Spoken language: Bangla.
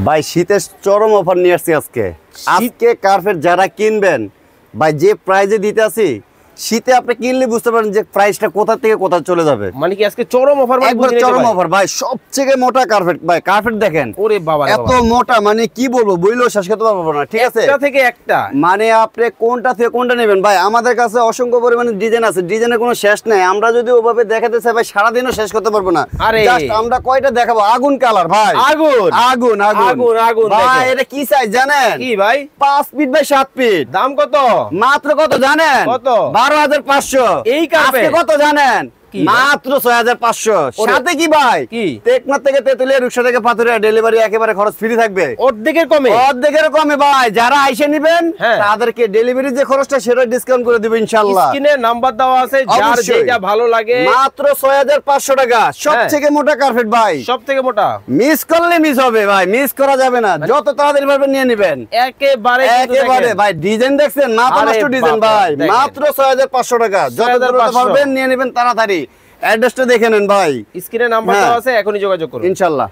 ভাই শীতের চরম অফার নিয়ে আসছি আজকে কার্পেট যারা কিনবেন ভাই যে প্রাইজে দিতে আসি শীতে আপনি কিনলে বুঝতে পারেন যে প্রাইসটা কোথা থেকে কোথা চলে যাবে। মানে কি আজকে চরম অফার, মানে একবার চরম অফার ভাই, সবথেকে মোটা কার্পেট ভাই। কার্পেট দেখেন, ওরে বাবা এত মোটা, মানে কি বলবো, বইলেও শেষ করতে পারবো না। ঠিক আছে, একটা থেকে একটা, মানে আপনি কোনটা থেকে কোনটা নেবেন ভাই। আমাদের কাছে অসংখ্য পরিমাণে ডিজাইন আছে, ডিজাইনের কোনো শেষ নাই। আমরা যদি ওভাবে দেখাতে চাই ভাই সারাদিনও শেষ করতে পারবো না। জাস্ট আমরা কয়টা দেখাবো, আগুন কালার ভাই, আগুন আগুন আগুন আগুন ভাই। এটা কি সাইজ জানেন? কি ভাই? 5 ফিট বাই 7 ফিট। দাম কত? মাত্র কত জানেন? কত? 12,500। এই কার্পেট কত জানেন? মাত্র 6,500। সাথে কি ভাই, টেকনাফ থেকে তেতুলিয়া, রূপসা থেকে পাথুরিয়া ডেলিভারি একেবারে খরচ ফ্রি থাকবে। অর্ধেকের কমে, অর্ধেকের কমে ভাই। যারা আইসে নেবেন তাদেরকে ডেলিভারি যে খরচটা সেটা ডিসকাউন্ট করে দিব ইনশাআল্লাহ। স্ক্রিনে নাম্বার দেওয়া আছে, যার যেটা ভালো লাগে। মাত্র 6,500 টাকা। সবথেকে মোটা কার্পেট ভাই, সবথেকে মোটা। মিস করলে মিস হবে ভাই, মিস করা যাবে না। যত তাড়াতাড়ি পারবেন নিয়ে নেবেন একেবারে একেবারে ভাই। ডিজাইন দেখছেন, মাথা নষ্ট ডিজাইন ভাই। মাত্র 6,500 টাকা। যত দ্রুত পারবেন নিয়ে নেবেন তাড়াতাড়ি। অ্যাড্রেসটা দেখে নেন ভাই, স্ক্রিনে নাম্বার দেওয়া আছে, এখনই যোগাযোগ করুন ইনশাআল্লাহ।